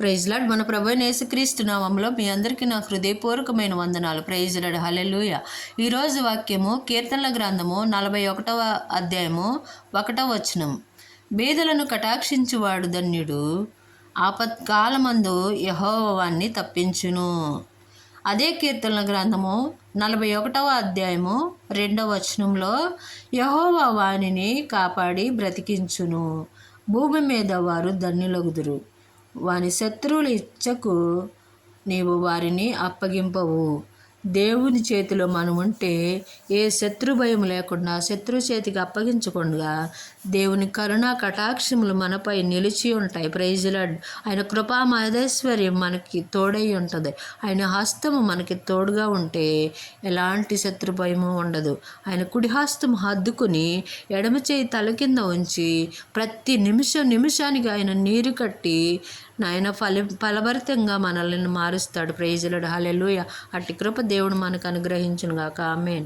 Praise lord. మన ప్రభువైన యేసుక్రీస్తు నామములో మీ అందరికీ నా హృదయపూర్వకమైన వందనాలు. Praise lord. హల్లెలూయా. ఈరోజు వాక్యము కీర్తనల గ్రంథము 41వ అధ్యాయము 1వ వచనం. బీదలను కటాక్షించువాడు ధన్యుడు, ఆపత్కాలమందు యెహోవాని తప్పించును. అదే కీర్తనల గ్రంథము 41వ అధ్యాయము 2వ వచనంలో, యెహోవా వానిని కాపాడి బ్రతికించును, భూమి మీద వారు ధన్యులగుదురు. వాని శత్రువుల ఇచ్చకు నీవు వారిని అప్పగింపవు. దేవుని చేతిలో మనం ఉంటే ఏ శత్రు భయం లేకుండా, శత్రు చేతికి అప్పగించకుండా దేవుని కరుణా కటాక్షములు మనపై నిలిచి ఉంటాయి. Praise lord. ఆయన కృపా మహేశ్వర్యం మనకి తోడై ఉంటుంది. ఆయన హస్తము మనకి తోడుగా ఉంటే ఎలాంటి శత్రు భయము ఉండదు. ఆయన కుడి హస్తం హద్దుకుని ఎడమ చేయి తల కింద ఉంచి ప్రతి నిమిషానికి ఆయన నీరు కట్టి ఆయన ఫలభరితంగా మనల్ని మారుస్తాడు. Praise lord. హల్లెలూయా. అట్టి కృప దేవుడు మనకు అనుగ్రహించును గాక. ఆమేన్.